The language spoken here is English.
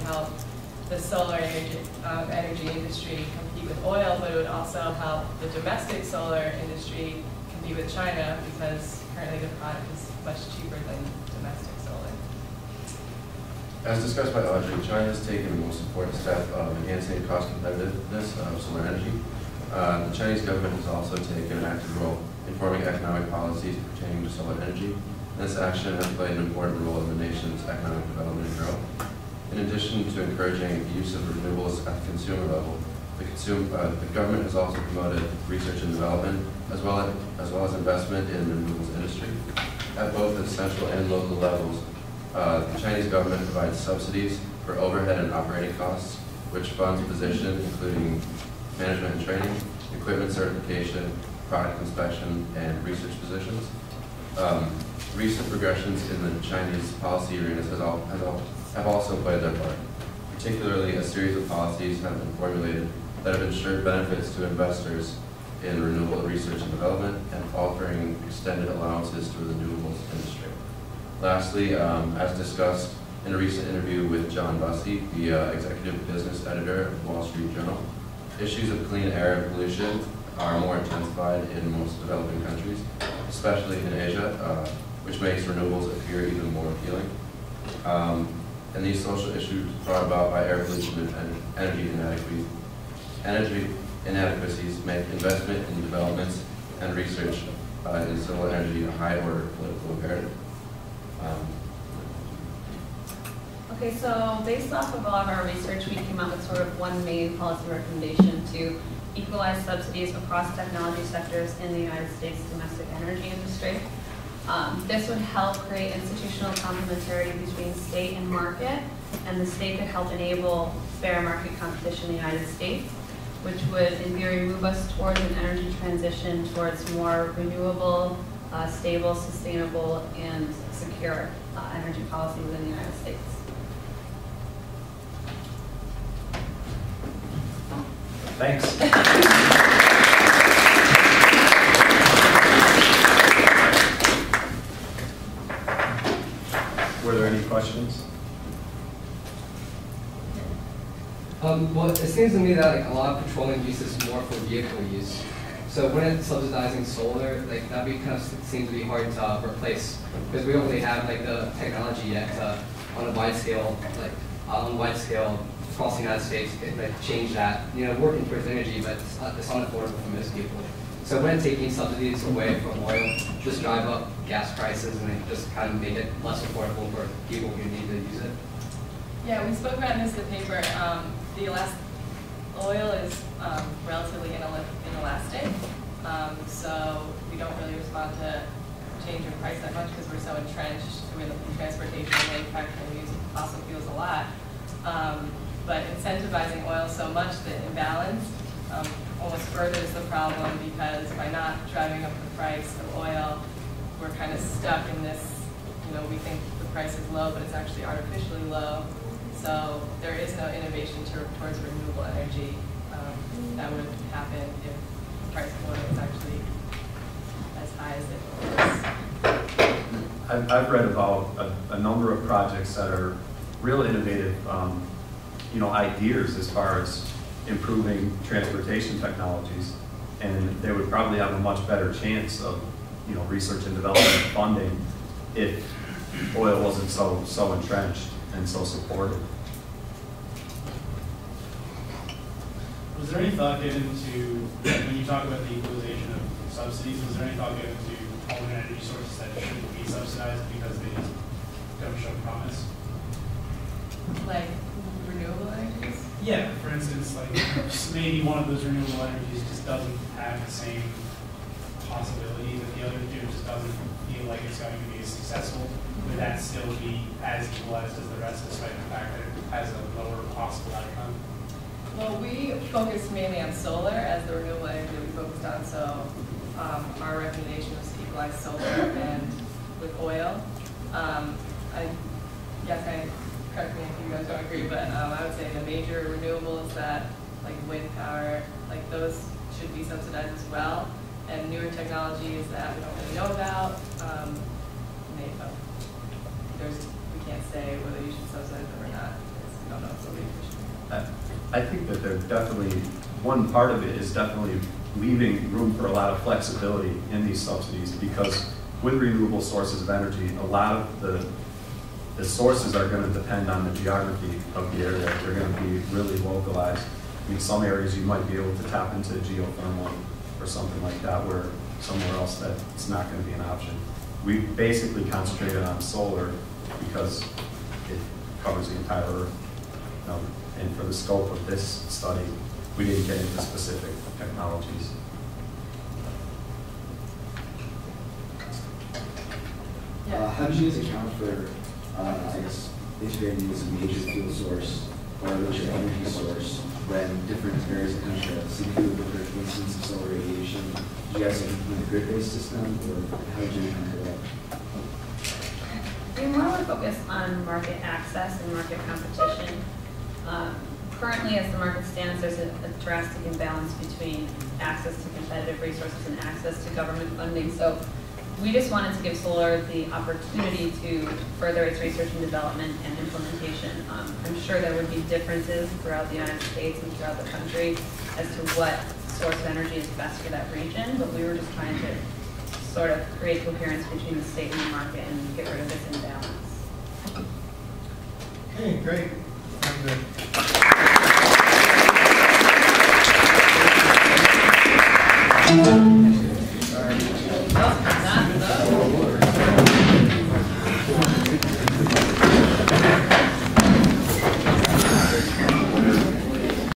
help the solar energy industry compete with oil, but it would also help the domestic solar industry compete with China, because currently the product is much cheaper than domestic solar. As discussed by Audrey, China has taken the most important step of enhancing cost competitiveness of solar energy. The Chinese government has also taken an active role in forming economic policies pertaining to solar energy. This action has played an important role in the nation's economic development and growth. In addition to encouraging the use of renewables at the consumer level, the government has also promoted research and development, as well as investment in the renewables industry. At both the central and local levels, the Chinese government provides subsidies for overhead and operating costs, which funds positions including management and training, equipment certification, product inspection, and research positions. Recent progressions in the Chinese policy arenas have also played their part. Particularly, a series of policies have been formulated that have ensured benefits to investors in renewable research and development and offering extended allowances to the renewables industry. Lastly, as discussed in a recent interview with John Bussey, the executive business editor of Wall Street Journal, issues of clean air and pollution are more intensified in most developing countries, especially in Asia, which makes renewables appear even more appealing. And these social issues brought about by air pollution and energy inadequacies make investment in developments and research in solar energy a high-order political imperative. Okay, so based off of a lot of our research, we came up with sort of one main policy recommendation to equalize subsidies across technology sectors in the United States domestic energy industry. This would help create institutional complementarity between state and market, and the state could help enable fair market competition in the United States, which would, in theory, move us towards an energy transition towards more renewable, stable, sustainable, and secure energy policy within the United States. Thanks. Were there any questions? Well, it seems to me that like a lot of petroleum use is more for vehicle use. So when it's subsidizing solar, like that kind of seems to be hard to replace, because we don't really have like the technology yet on a wide scale, across the United States, like change that. You know, working towards energy, but it's unaffordable for most people. So when taking subsidies away from oil, just drive up gas prices and just kind of make it less affordable for people who need to use it. Yeah, we spoke about this in the paper. Oil is relatively inelastic, so we don't really respond to change in price that much because we're so entrenched in transportation and manufacturing. We use fossil fuels a lot. But incentivizing oil so much, the imbalance almost furthers the problem, because by not driving up the price of oil, we're kind of stuck in this, we think the price is low, but it's actually artificially low. So there is no innovation towards renewable energy that would happen if the price of oil is actually as high as it is. I've read about a number of projects that are real innovative, ideas as far as improving transportation technologies, and they would probably have a much better chance of, research and development funding if oil wasn't so entrenched and so supported. Was there any thought given to, when you talk about the equalization of subsidies, was there any thought given to alternate energy sources that shouldn't be subsidized because they don't show promise? Like renewable energies? Yeah, for instance, like maybe one of those renewable energies just doesn't have the same possibility that the other do, just doesn't feel like it's going to be as successful. Would that still be as equalized as the rest, despite the fact that it has a lower possible outcome? Well, we focused mainly on solar as the renewable energy that we focused on, so our recommendation was to equalize solar and with oil. I guess correct me if you guys don't agree, but I would say the major renewables that, like wind power, like those should be subsidized as well. And newer technologies that we don't really know about, we can't say whether you should subsidize them or not, because we don't know. I think that there's definitely, one part of it is definitely leaving room for a lot of flexibility in these subsidies, because with renewable sources of energy, a lot of the sources are going to depend on the geography of the area. They're going to be really localized. I mean, some areas you might be able to tap into geothermal or something like that, where somewhere else that's not going to be an option. We basically concentrated on solar because it covers the entire Earth. And for the scope of this study, we didn't get into specific technologies. How do you guys account for, I guess, integrating as a major fuel source or a major energy source when different areas of the country have significantly different instances of solar radiation? Do you guys implement a grid-based system, or how did you account for that? We more would focus on market access and market competition. Currently, as the market stands, there's a drastic imbalance between access to competitive resources and access to government funding. So we just wanted to give solar the opportunity to further its research and development and implementation. I'm sure there would be differences throughout the United States and throughout the country as to what source of energy is best for that region, but we were just trying to sort of create coherence between the state and the market and get rid of this imbalance. Okay, great. Very good.